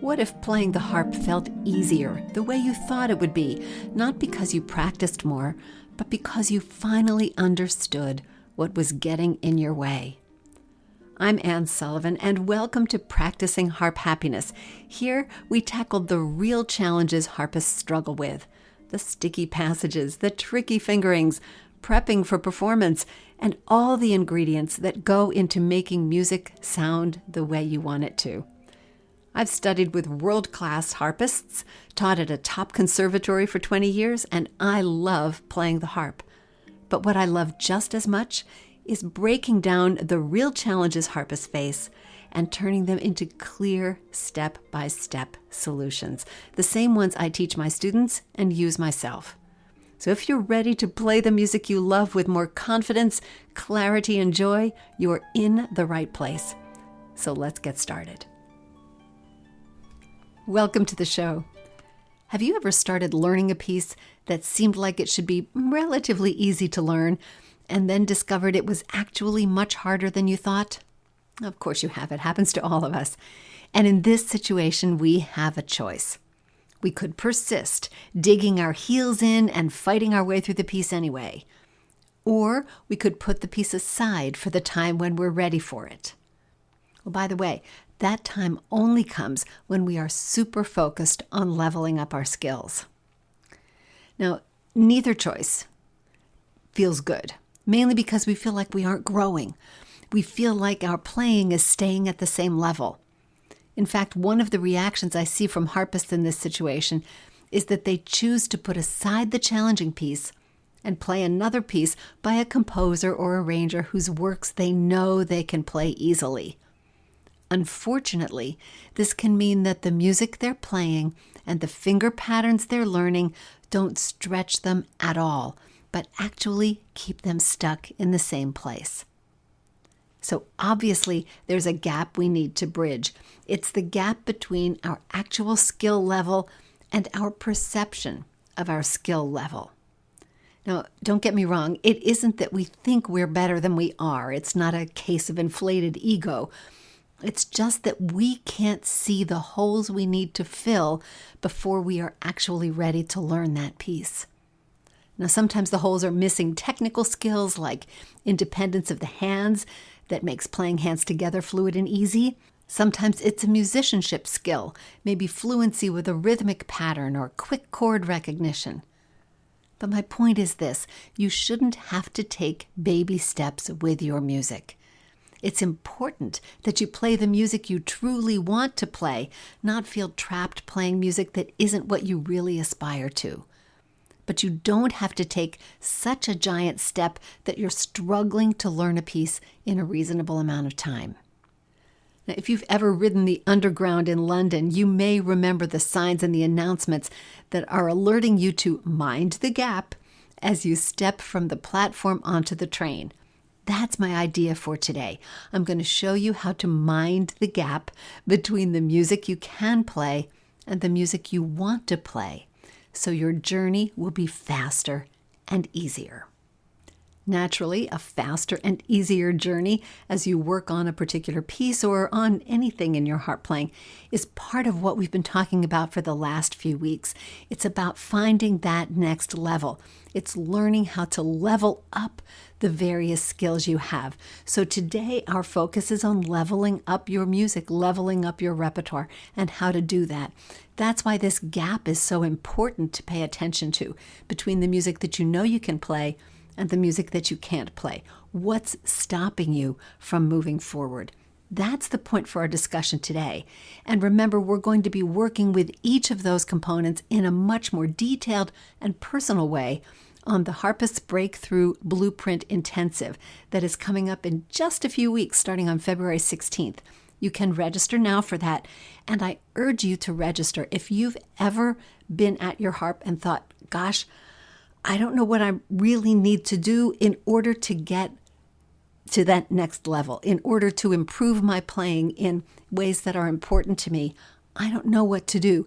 What if playing the harp felt easier, the way you thought it would be, not because you practiced more, but because you finally understood what was getting in your way? I'm Anne Sullivan, and welcome to Practicing Harp Happiness. Here, we tackle the real challenges harpists struggle with: the sticky passages, the tricky fingerings, prepping for performance, and all the ingredients that go into making music sound the way you want it to. I've studied with world-class harpists, taught at a top conservatory for 20 years, and I love playing the harp. But what I love just as much is breaking down the real challenges harpists face and turning them into clear step-by-step solutions, the same ones I teach my students and use myself. So if you're ready to play the music you love with more confidence, clarity, and joy, you're in the right place. So let's get started. Welcome to the show. Have you ever started learning a piece that seemed like it should be relatively easy to learn, and then discovered it was actually much harder than you thought? Of course you have. It happens to all of us. And in this situation, we have a choice. We could persist, digging our heels in and fighting our way through the piece anyway. Or we could put the piece aside for the time when we're ready for it. Well, by the way, that time only comes when we are super focused on leveling up our skills. Now, neither choice feels good, mainly because we feel like we aren't growing. We feel like our playing is staying at the same level. In fact, one of the reactions I see from harpists in this situation is that they choose to put aside the challenging piece and play another piece by a composer or arranger whose works they know they can play easily. Unfortunately, this can mean that the music they're playing and the finger patterns they're learning don't stretch them at all, but actually keep them stuck in the same place. So obviously, there's a gap we need to bridge. It's the gap between our actual skill level and our perception of our skill level. Now, don't get me wrong, it isn't that we think we're better than we are. It's not a case of inflated ego. It's just that we can't see the holes we need to fill before we are actually ready to learn that piece. Now, sometimes the holes are missing technical skills like independence of the hands that makes playing hands together fluid and easy. Sometimes it's a musicianship skill, maybe fluency with a rhythmic pattern or quick chord recognition. But my point is this: you shouldn't have to take baby steps with your music. It's important that you play the music you truly want to play, not feel trapped playing music that isn't what you really aspire to. But you don't have to take such a giant step that you're struggling to learn a piece in a reasonable amount of time. Now, if you've ever ridden the Underground in London, you may remember the signs and the announcements that are alerting you to mind the gap as you step from the platform onto the train. That's my idea for today. I'm going to show you how to mind the gap between the music you can play and the music you want to play, so your journey will be faster and easier. Naturally, a faster and easier journey as you work on a particular piece or on anything in your harp playing is part of what we've been talking about for the last few weeks. It's about finding that next level. It's learning how to level up the various skills you have. So today our focus is on leveling up your music, leveling up your repertoire, and how to do that. That's why this gap is so important to pay attention to between the music that you know you can play and the music that you can't play. What's stopping you from moving forward? That's the point for our discussion today. And remember, we're going to be working with each of those components in a much more detailed and personal way on the Harpist Breakthrough Blueprint Intensive that is coming up in just a few weeks, starting on February 16th. You can register now for that, and I urge you to register. If you've ever been at your harp and thought, gosh, I don't know what I really need to do in order to get to that next level, in order to improve my playing in ways that are important to me, I don't know what to do.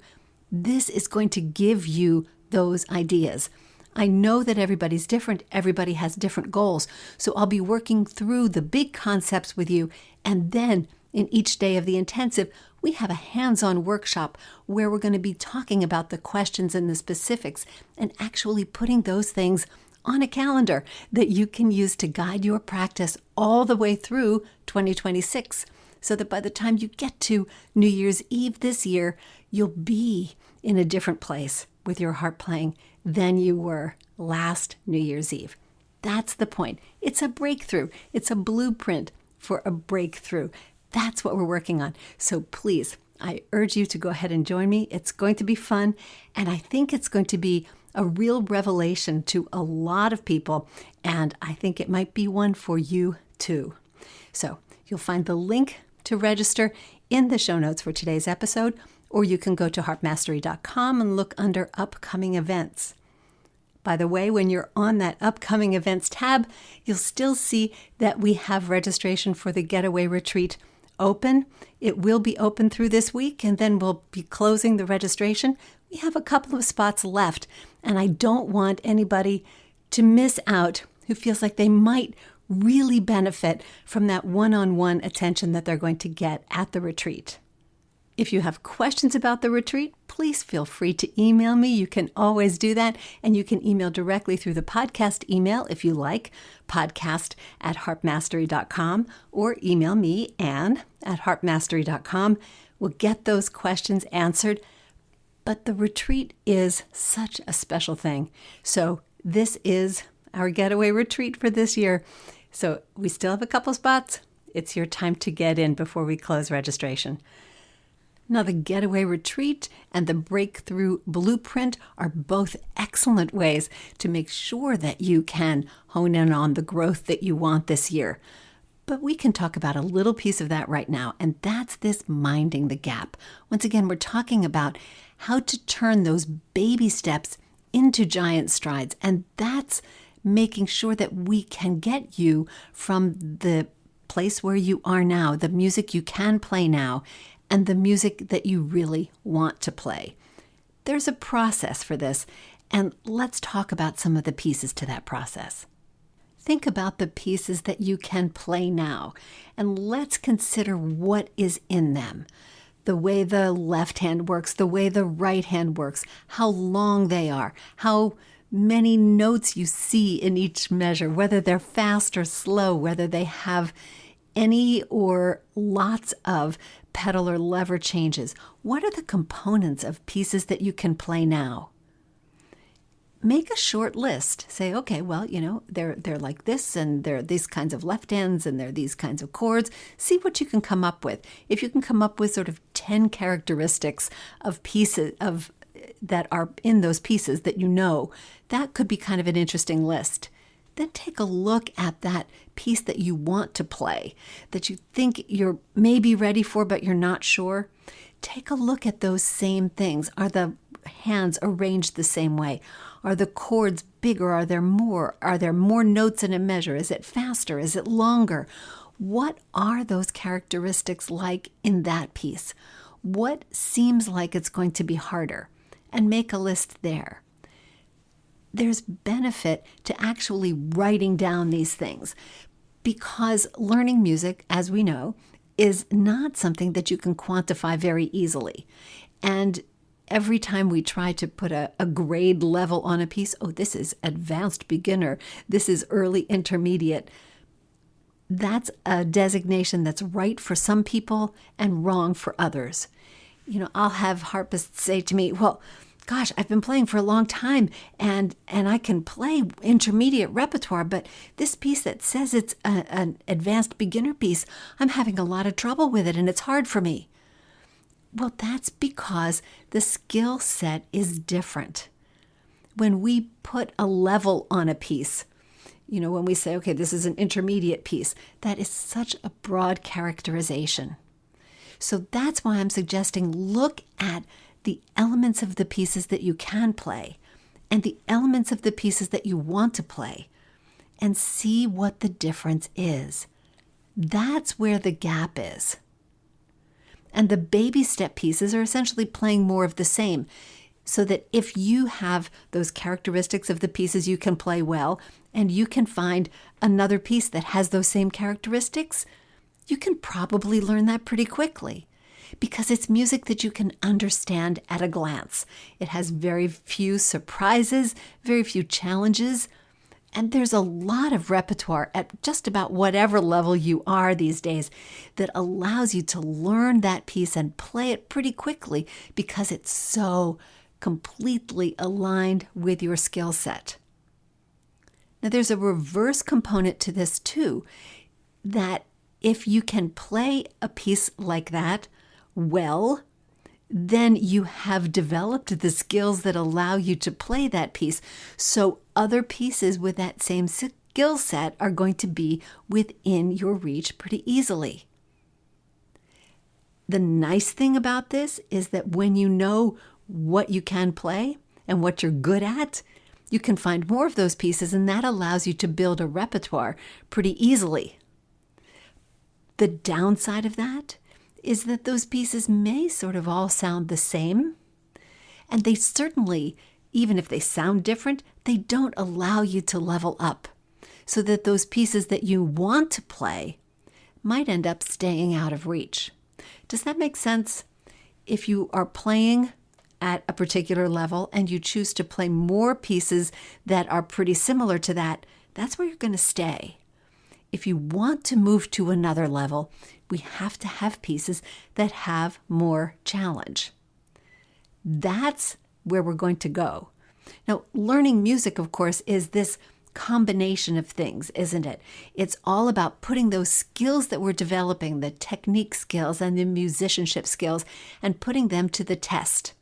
This is going to give you those ideas. I know that everybody's different. Everybody has different goals. So I'll be working through the big concepts with you and then In each day of the intensive, we have a hands-on workshop where we're going to be talking about the questions and the specifics and actually putting those things on a calendar that you can use to guide your practice all the way through 2026, so that by the time you get to New Year's Eve this year, you'll be in a different place with your harp playing than you were last New Year's Eve. That's the point. It's a breakthrough. It's a blueprint for a breakthrough. That's what we're working on. So please, I urge you to go ahead and join me. It's going to be fun, and I think it's going to be a real revelation to a lot of people, and I think it might be one for you too. So you'll find the link to register in the show notes for today's episode, or you can go to harpmastery.com and look under upcoming events. By the way, when you're on that upcoming events tab, you'll still see that we have registration for the Getaway Retreat open. It will be open through this week, and then we'll be closing the registration. We have a couple of spots left, and I don't want anybody to miss out who feels like they might really benefit from that one-on-one attention that they're going to get at the retreat. If you have questions about the retreat, please feel free to email me. You can always do that, and you can email directly through the podcast email if you like, podcast@harpmastery.com, or email me, Ann@harpmastery.com. We'll get those questions answered. But the retreat is such a special thing. So this is our getaway retreat for this year. So we still have a couple spots. It's your time to get in before we close registration. Now, the Getaway Retreat and the Breakthrough Blueprint are both excellent ways to make sure that you can hone in on the growth that you want this year. But we can talk about a little piece of that right now, and that's this minding the gap. Once again, we're talking about how to turn those baby steps into giant strides, and that's making sure that we can get you from the place where you are now, the music you can play now, and the music that you really want to play. There's a process for this, and let's talk about some of the pieces to that process. Think about the pieces that you can play now, and let's consider what is in them. The way the left hand works, the way the right hand works, how long they are, how many notes you see in each measure, whether they're fast or slow, whether they have any or lots of pedal or lever changes. What are the components of pieces that you can play now? Make a short list. Say, okay, well, they're like this, and they're these kinds of left hands, and they're these kinds of chords. See what you can come up with. If you can come up with sort of 10 characteristics of pieces that are in those pieces that that could be kind of an interesting list. Then take a look at that piece that you want to play, that you think you're maybe ready for, but you're not sure. Take a look at those same things. Are the hands arranged the same way? Are the chords bigger? Are there more? Are there more notes in a measure? Is it faster? Is it longer? What are those characteristics like in that piece? What seems like it's going to be harder? And make a list there. There's benefit to actually writing down these things, because learning music, as we know, is not something that you can quantify very easily. And every time we try to put a grade level on a piece, this is advanced beginner, this is early intermediate, that's a designation that's right for some people and wrong for others. I'll have harpists say to me, well, gosh, I've been playing for a long time, and I can play intermediate repertoire, but this piece that says it's an advanced beginner piece, I'm having a lot of trouble with it, and it's hard for me. Well, that's because the skill set is different. When we put a level on a piece, when we say, okay, this is an intermediate piece, that is such a broad characterization. So that's why I'm suggesting look at the elements of the pieces that you can play and the elements of the pieces that you want to play, and see what the difference is. That's where the gap is. And the baby step pieces are essentially playing more of the same, so that if you have those characteristics of the pieces you can play well, and you can find another piece that has those same characteristics, you can probably learn that pretty quickly because it's music that you can understand at a glance. It has very few surprises, very few challenges, and there's a lot of repertoire at just about whatever level you are these days that allows you to learn that piece and play it pretty quickly because it's so completely aligned with your skill set. Now, there's a reverse component to this too, that if you can play a piece like that well, then you have developed the skills that allow you to play that piece. So other pieces with that same skill set are going to be within your reach pretty easily. The nice thing about this is that when you know what you can play and what you're good at, you can find more of those pieces, and that allows you to build a repertoire pretty easily. The downside of that is that those pieces may sort of all sound the same, and they certainly, even if they sound different, they don't allow you to level up, so that those pieces that you want to play might end up staying out of reach. Does that make sense? If you are playing at a particular level and you choose to play more pieces that are pretty similar to that, that's where you're going to stay. If you want to move to another level, we have to have pieces that have more challenge. That's where we're going to go. Now, learning music, of course, is this combination of things, isn't it? It's all about putting those skills that we're developing, the technique skills and the musicianship skills, and putting them to the test.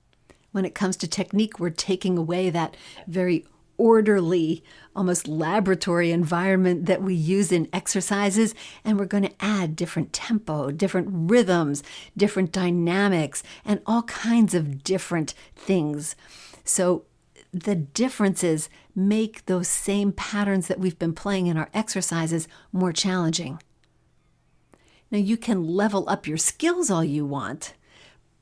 When it comes to technique, we're taking away that very orderly, almost laboratory environment that we use in exercises, and we're going to add different tempo, different rhythms, different dynamics, and all kinds of different things. So the differences make those same patterns that we've been playing in our exercises more challenging. Now, you can level up your skills all you want,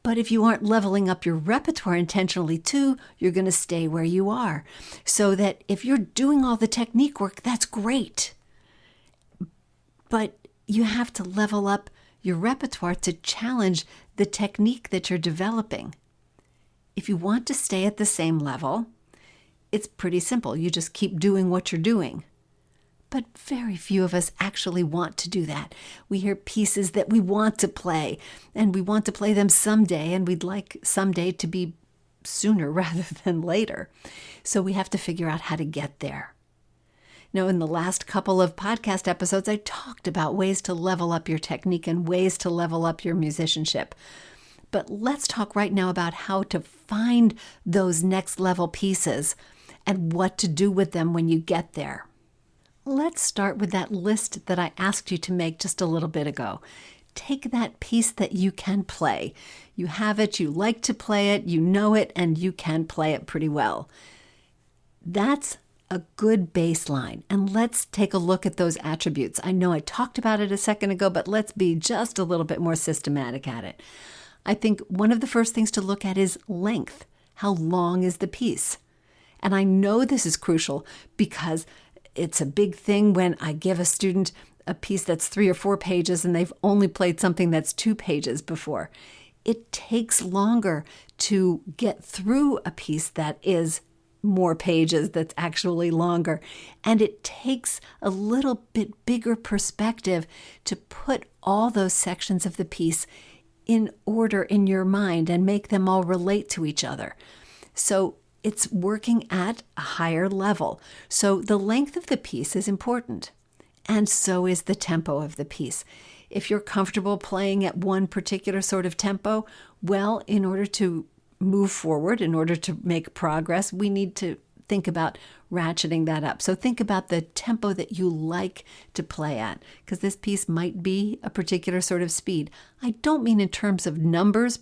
but if you aren't leveling up your repertoire intentionally too, you're going to stay where you are. So that if you're doing all the technique work, that's great. But you have to level up your repertoire to challenge the technique that you're developing. If you want to stay at the same level, it's pretty simple. You just keep doing what you're doing. But very few of us actually want to do that. We hear pieces that we want to play, and we want to play them someday, and we'd like someday to be sooner rather than later. So we have to figure out how to get there. Now, in the last couple of podcast episodes, I talked about ways to level up your technique and ways to level up your musicianship. But let's talk right now about how to find those next level pieces and what to do with them when you get there. Let's start with that list that I asked you to make just a little bit ago. Take that piece that you can play. You have it, you like to play it, you know it, and you can play it pretty well. That's a good baseline. And let's take a look at those attributes. I know I talked about it a second ago, but let's be just a little bit more systematic at it. I think one of the first things to look at is length. How long is the piece? And I know this is crucial because it's a big thing when I give a student a piece that's 3 or 4 pages and they've only played something that's 2 pages before. It takes longer to get through a piece that is more pages, that's actually longer. And it takes a little bit bigger perspective to put all those sections of the piece in order in your mind and make them all relate to each other. So it's working at a higher level. So the length of the piece is important, and so is the tempo of the piece. If you're comfortable playing at one particular sort of tempo, well, in order to move forward, in order to make progress, we need to think about ratcheting that up. So think about the tempo that you like to play at, because this piece might be a particular sort of speed. I don't mean in terms of numbers,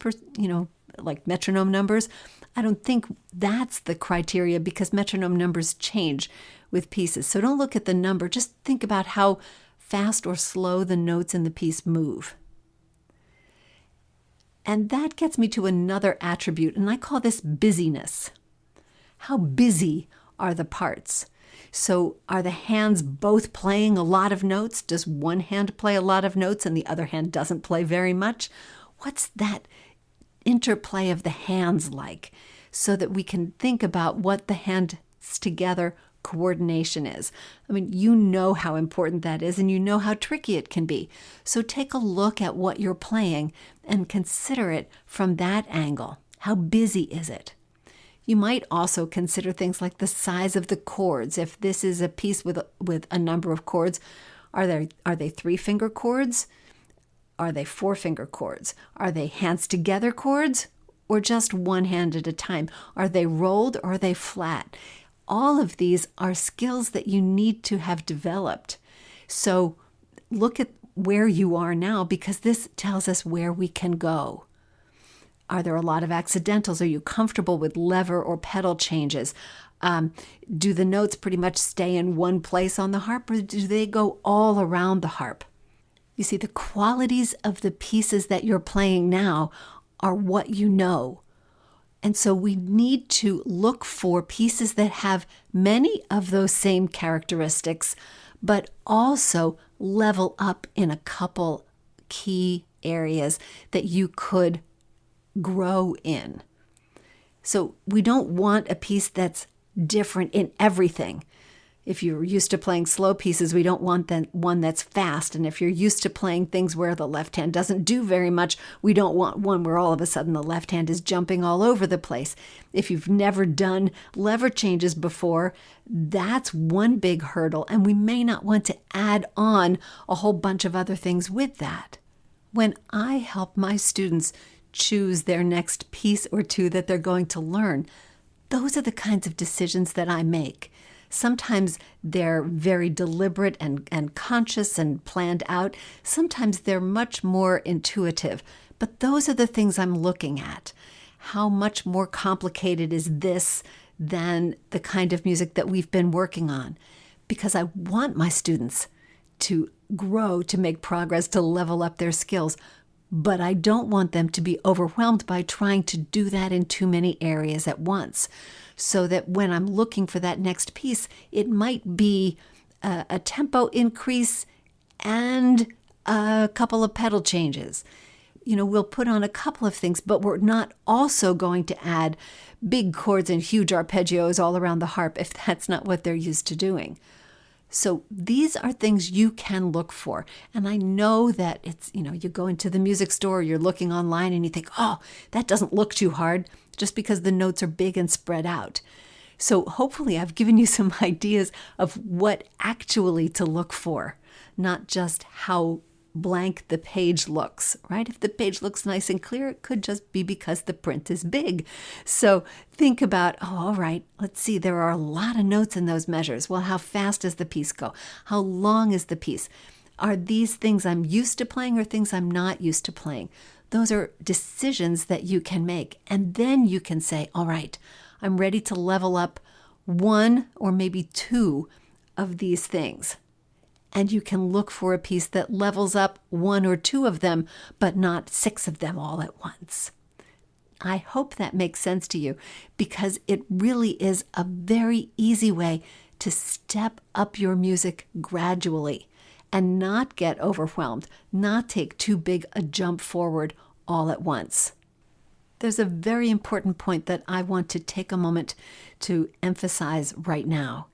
like metronome numbers. I don't think that's the criteria because metronome numbers change with pieces. So don't look at the number. Just think about how fast or slow the notes in the piece move. And that gets me to another attribute, and I call this busyness. How busy are the parts? So are the hands both playing a lot of notes? Does one hand play a lot of notes and the other hand doesn't play very much? What's that interplay of the hands like? So that we can think about what the hands together coordination is. I mean, you know how important that is, and you know how tricky it can be. So take a look at what you're playing and consider it from that angle. How busy is it? You might also consider things like the size of the chords. If this is a piece with a number of chords, are they 3-finger chords? Are they 4-finger chords? Are they hands together chords, or just one hand at a time? Are they rolled or are they flat? All of these are skills that you need to have developed. So look at where you are now, because this tells us where we can go. Are there a lot of accidentals? Are you comfortable with lever or pedal changes? Do the notes pretty much stay in one place on the harp, or do they go all around the harp? You see, the qualities of the pieces that you're playing now are what you know. And so we need to look for pieces that have many of those same characteristics, but also level up in a couple key areas that you could grow in. So we don't want a piece that's different in everything. If you're used to playing slow pieces, we don't want one that's fast. And if you're used to playing things where the left hand doesn't do very much, we don't want one where all of a sudden the left hand is jumping all over the place. If you've never done lever changes before, that's one big hurdle, and we may not want to add on a whole bunch of other things with that. When I help my students choose their next piece or two that they're going to learn, those are the kinds of decisions that I make. Sometimes they're very deliberate and conscious and planned out. Sometimes they're much more intuitive. But those are the things I'm looking at. How much more complicated is this than the kind of music that we've been working on? Because I want my students to grow, to make progress, to level up their skills. But I don't want them to be overwhelmed by trying to do that in too many areas at once. So that when I'm looking for that next piece, it might be a tempo increase and a couple of pedal changes. You know, we'll put on a couple of things, but we're not also going to add big chords and huge arpeggios all around the harp if that's not what they're used to doing. So these are things you can look for. And I know that it's, you go into the music store, you're looking online and you think, oh, that doesn't look too hard, just because the notes are big and spread out. So hopefully I've given you some ideas of what actually to look for, not just how blank the page looks, right? If the page looks nice and clear, it could just be because the print is big. So think about, all right, let's see, there are a lot of notes in those measures. Well, how fast does the piece go? How long is the piece? Are these things I'm used to playing or things I'm not used to playing? Those are decisions that you can make. And then you can say, all right, I'm ready to level up one or maybe two of these things. And you can look for a piece that levels up one or two of them, but not 6 of them all at once. I hope that makes sense to you, because it really is a very easy way to step up your music gradually and not get overwhelmed, not take too big a jump forward all at once. There's a very important point that I want to take a moment to emphasize right now.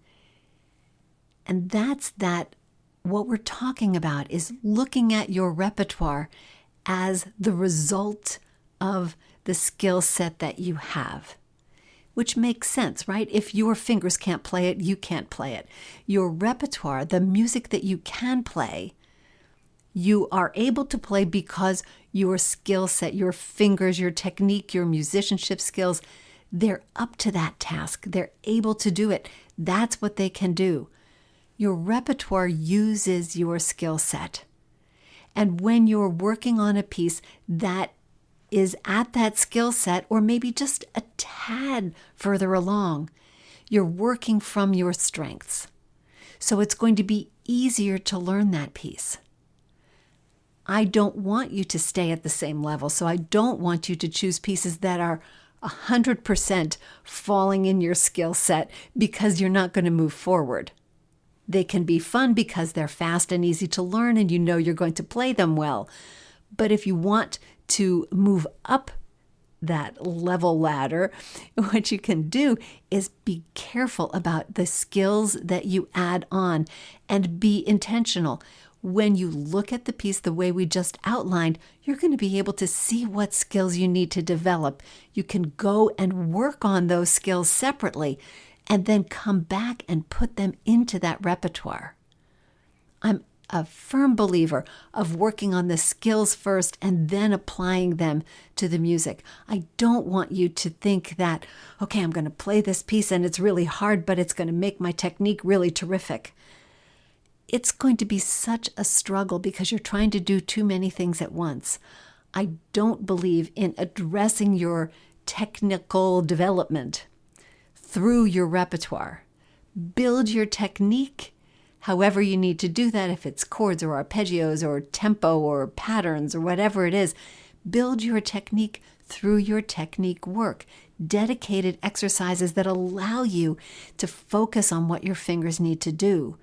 And that's that what we're talking about is looking at your repertoire as the result of the skill set that you have, which makes sense, right? If your fingers can't play it, you can't play it. Your repertoire, the music that you can play, you are able to play because your skill set, your fingers, your technique, your musicianship skills, they're up to that task. They're able to do it. That's what they can do. Your repertoire uses your skill set. And when you're working on a piece that is at that skill set, or maybe just a tad further along, you're working from your strengths. So it's going to be easier to learn that piece. I don't want you to stay at the same level, so I don't want you to choose pieces that are 100% falling in your skill set because you're not going to move forward. They can be fun because they're fast and easy to learn and you know you're going to play them well. But if you want to move up that level ladder, what you can do is be careful about the skills that you add on and be intentional. When you look at the piece the way we just outlined, you're going to be able to see what skills you need to develop. You can go and work on those skills separately and then come back and put them into that repertoire. I'm a firm believer of working on the skills first and then applying them to the music. I don't want you to think that, okay, I'm going to play this piece and it's really hard, but it's going to make my technique really terrific. It's going to be such a struggle because you're trying to do too many things at once. I don't believe in addressing your technical development through your repertoire. Build your technique however you need to do that, if it's chords or arpeggios or tempo or patterns or whatever it is. Build your technique through your technique work. Dedicated exercises that allow you to focus on what your fingers need to do.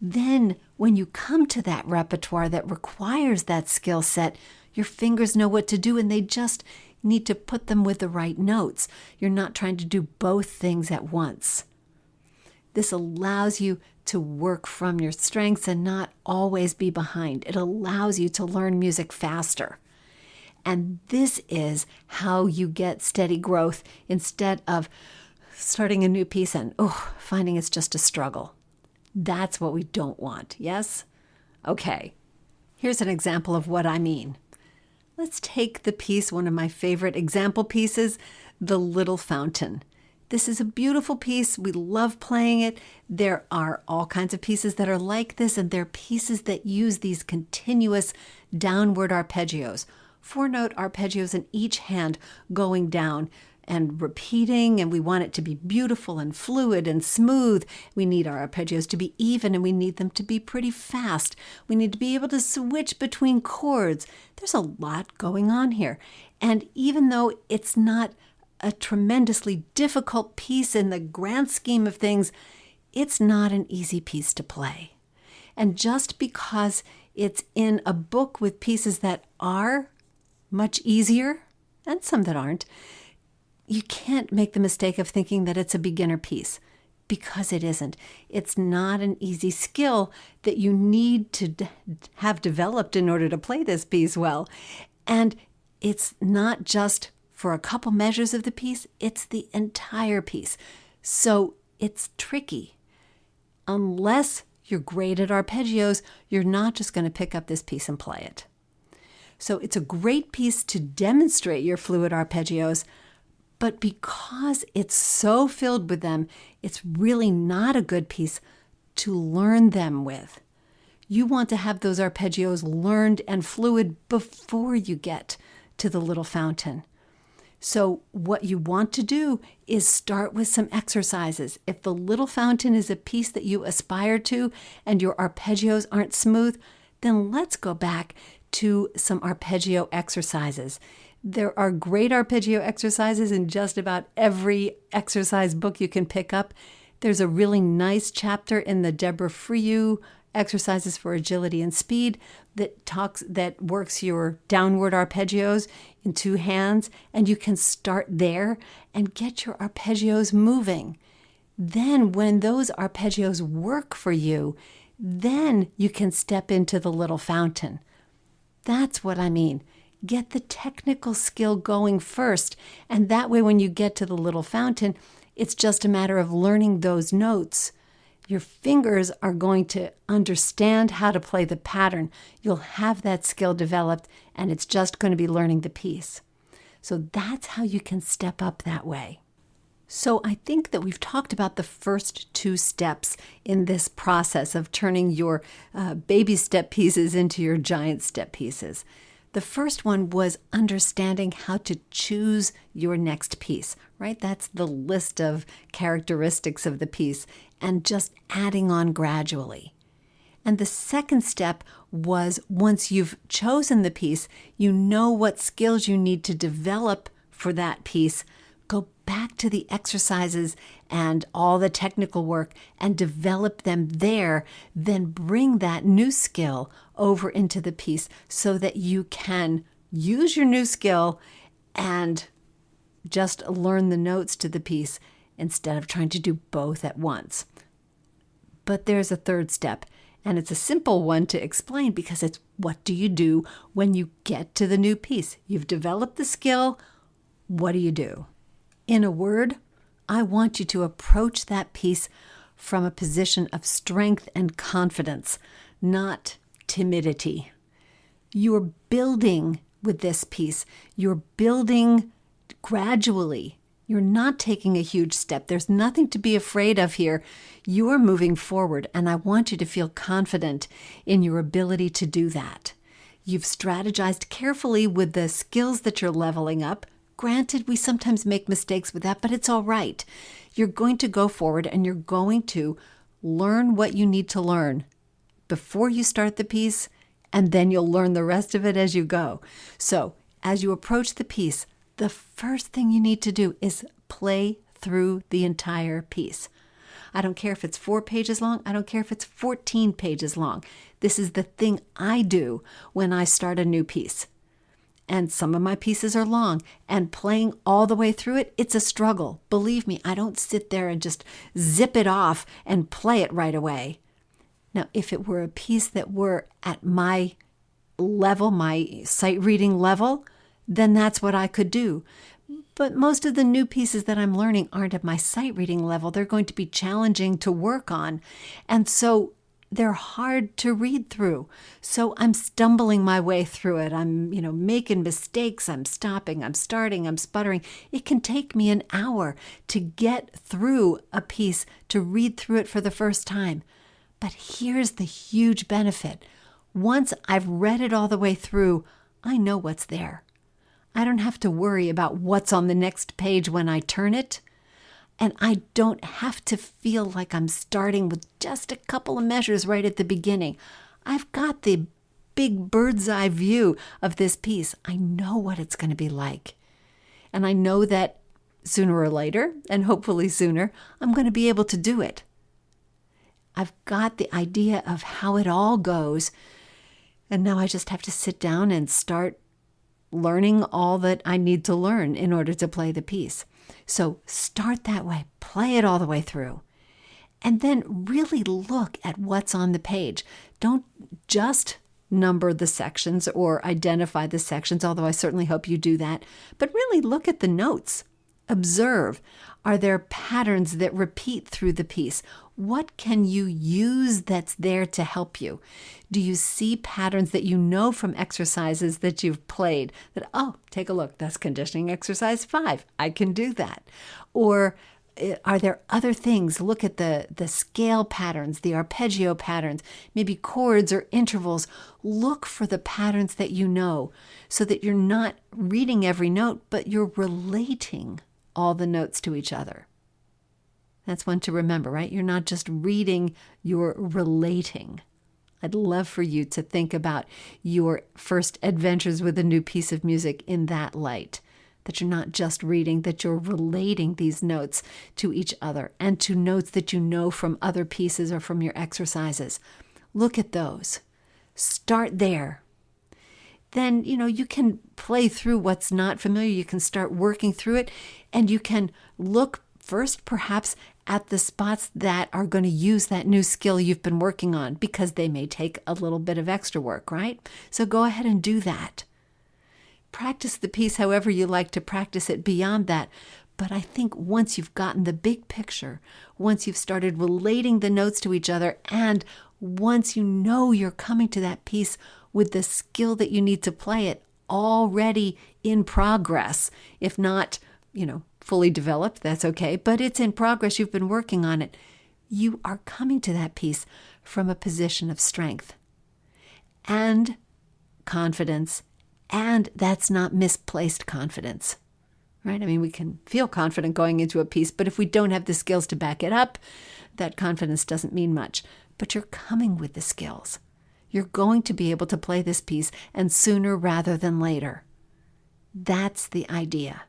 Then, when you come to that repertoire that requires that skill set, your fingers know what to do and they just need to put them with the right notes. You're not trying to do both things at once. This allows you to work from your strengths and not always be behind. It allows you to learn music faster. And this is how you get steady growth instead of starting a new piece and finding it's just a struggle. That's what we don't want, yes? Okay, here's an example of what I mean. Let's take the piece, one of my favorite example pieces, The Little Fountain. This is a beautiful piece. We love playing it. There are all kinds of pieces that are like this, and they're pieces that use these continuous downward arpeggios, 4-note arpeggios in each hand going down and repeating, and we want it to be beautiful and fluid and smooth. We need our arpeggios to be even, and we need them to be pretty fast. We need to be able to switch between chords. There's a lot going on here. And even though it's not a tremendously difficult piece in the grand scheme of things, it's not an easy piece to play. And just because it's in a book with pieces that are much easier, and some that aren't, you can't make the mistake of thinking that it's a beginner piece, because it isn't. It's not an easy skill that you need to have developed in order to play this piece well. And it's not just for a couple measures of the piece, it's the entire piece. So it's tricky. Unless you're great at arpeggios, you're not just going to pick up this piece and play it. So it's a great piece to demonstrate your fluid arpeggios, but because it's so filled with them, it's really not a good piece to learn them with. You want to have those arpeggios learned and fluid before you get to The Little Fountain. So what you want to do is start with some exercises. If The Little Fountain is a piece that you aspire to and your arpeggios aren't smooth, then let's go back to some arpeggio exercises. There are great arpeggio exercises in just about every exercise book you can pick up. There's a really nice chapter in the Deborah Freyu Exercises for Agility and Speed that works your downward arpeggios in 2 hands, and you can start there and get your arpeggios moving. Then when those arpeggios work for you, then you can step into The Little Fountain. That's what I mean. Get the technical skill going first, and that way when you get to The Little Fountain, it's just a matter of learning those notes. Your fingers are going to understand how to play the pattern. You'll have that skill developed, and it's just going to be learning the piece. So that's how you can step up that way. So I think that we've talked about the first 2 steps in this process of turning your baby step pieces into your giant step pieces. The first one was understanding how to choose your next piece, right? That's the list of characteristics of the piece, and just adding on gradually. And the second step was, once you've chosen the piece, you know what skills you need to develop for that piece back to the exercises and all the technical work and develop them there, then bring that new skill over into the piece so that you can use your new skill and just learn the notes to the piece instead of trying to do both at once. But there's a third step, and it's a simple one to explain because it's what do you do when you get to the new piece? You've developed the skill. What do you do? In a word, I want you to approach that piece from a position of strength and confidence, not timidity. You're building with this piece. You're building gradually. You're not taking a huge step. There's nothing to be afraid of here. You're moving forward, and I want you to feel confident in your ability to do that. You've strategized carefully with the skills that you're leveling up. Granted, we sometimes make mistakes with that, but it's all right. You're going to go forward, and you're going to learn what you need to learn before you start the piece, and then you'll learn the rest of it as you go. So, as you approach the piece, the first thing you need to do is play through the entire piece. I don't care if it's 4 pages long. I don't care if it's 14 pages long. This is the thing I do when I start a new piece. And some of my pieces are long, and playing all the way through it, it's a struggle. Believe me, I don't sit there and just zip it off and play it right away. Now, if it were a piece that were at my level, my sight reading level, then that's what I could do. But most of the new pieces that I'm learning aren't at my sight reading level. They're going to be challenging to work on. And so they're hard to read through. So I'm stumbling my way through it. I'm, making mistakes. I'm stopping. I'm starting. I'm sputtering. It can take me an hour to get through a piece, to read through it for the first time. But here's the huge benefit. Once I've read it all the way through, I know what's there. I don't have to worry about what's on the next page when I turn it. And I don't have to feel like I'm starting with just a couple of measures right at the beginning. I've got the big bird's eye view of this piece. I know what it's going to be like. And I know that sooner or later, and hopefully sooner, I'm going to be able to do it. I've got the idea of how it all goes. And now I just have to sit down and start learning all that I need to learn in order to play the piece. So start that way, play it all the way through, and then really look at what's on the page. Don't just number the sections or identify the sections, although I certainly hope you do that, but really look at the notes. Observe. Are there patterns that repeat through the piece? What can you use that's there to help you? Do you see patterns that you know from exercises that you've played? That, take a look, that's conditioning exercise 5. I can do that. Or are there other things? Look at the scale patterns, the arpeggio patterns, maybe chords or intervals. Look for the patterns that you know so that you're not reading every note, but you're relating all the notes to each other. That's one to remember, right? You're not just reading, you're relating. I'd love for you to think about your first adventures with a new piece of music in that light, that you're not just reading, that you're relating these notes to each other and to notes that you know from other pieces or from your exercises. Look at those. Start there. Then, you can play through what's not familiar. You can start working through it, and you can look first perhaps at the spots that are going to use that new skill you've been working on, because they may take a little bit of extra work, right? So go ahead and do that. Practice the piece however you like to practice it beyond that. But I think once you've gotten the big picture, once you've started relating the notes to each other, and once you know you're coming to that piece with the skill that you need to play it already in progress, if not, fully developed, that's okay, but it's in progress, you've been working on it. You are coming to that piece from a position of strength and confidence, and that's not misplaced confidence, right? I mean, we can feel confident going into a piece, but if we don't have the skills to back it up, that confidence doesn't mean much. But you're coming with the skills. You're going to be able to play this piece, and sooner rather than later. That's the idea.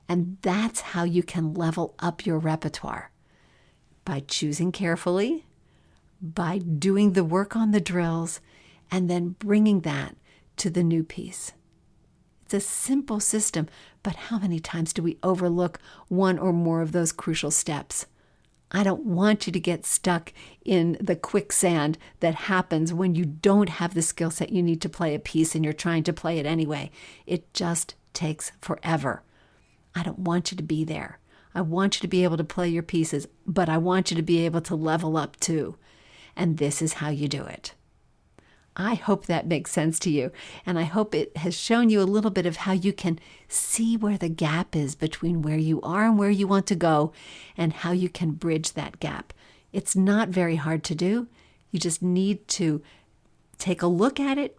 And that's how you can level up your repertoire. By choosing carefully, by doing the work on the drills, and then bringing that to the new piece. It's a simple system, but how many times do we overlook one or more of those crucial steps? I don't want you to get stuck in the quicksand that happens when you don't have the skill set you need to play a piece and you're trying to play it anyway. It just takes forever. I don't want you to be there. I want you to be able to play your pieces, but I want you to be able to level up too. And this is how you do it. I hope that makes sense to you, and I hope it has shown you a little bit of how you can see where the gap is between where you are and where you want to go, and how you can bridge that gap. It's not very hard to do. You just need to take a look at it,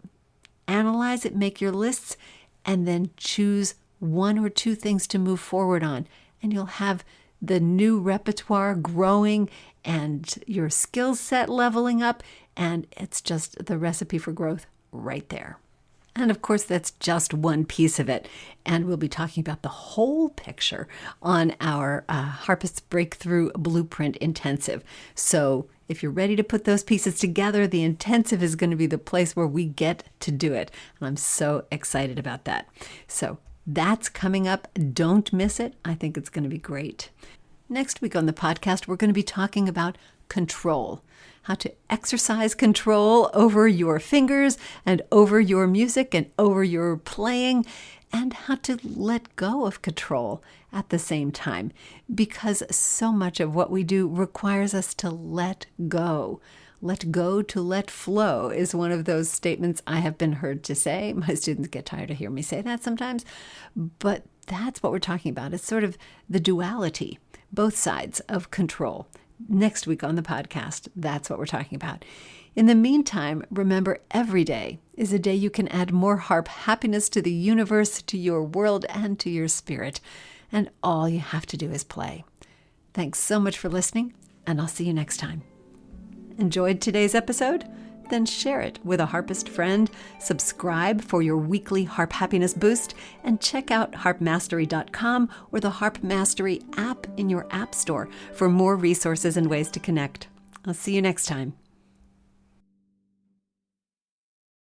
analyze it, make your lists, and then choose one or two things to move forward on, and you'll have the new repertoire growing and your skill set leveling up, and it's just the recipe for growth right there. And of course, that's just one piece of it. And we'll be talking about the whole picture on our Harpists Breakthrough Blueprint Intensive. So if you're ready to put those pieces together, the intensive is going to be the place where we get to do it. And I'm so excited about that. So that's coming up. Don't miss it. I think it's going to be great. Next week on the podcast, we're going to be talking about control. How to exercise control over your fingers and over your music and over your playing, and how to let go of control at the same time, because so much of what we do requires us to let go. Let go to let flow is one of those statements I have been heard to say. My students get tired of hearing me say that sometimes, but that's what we're talking about. It's sort of the duality, both sides of control. Next week on the podcast, that's what we're talking about. In the meantime, remember, every day is a day you can add more harp happiness to the universe, to your world, and to your spirit. And all you have to do is play. Thanks so much for listening, and I'll see you next time. Enjoyed today's episode? Then share it with a harpist friend, subscribe for your weekly harp happiness boost, and check out harpmastery.com or the Harp Mastery app in your app store for more resources and ways to connect. I'll see you next time.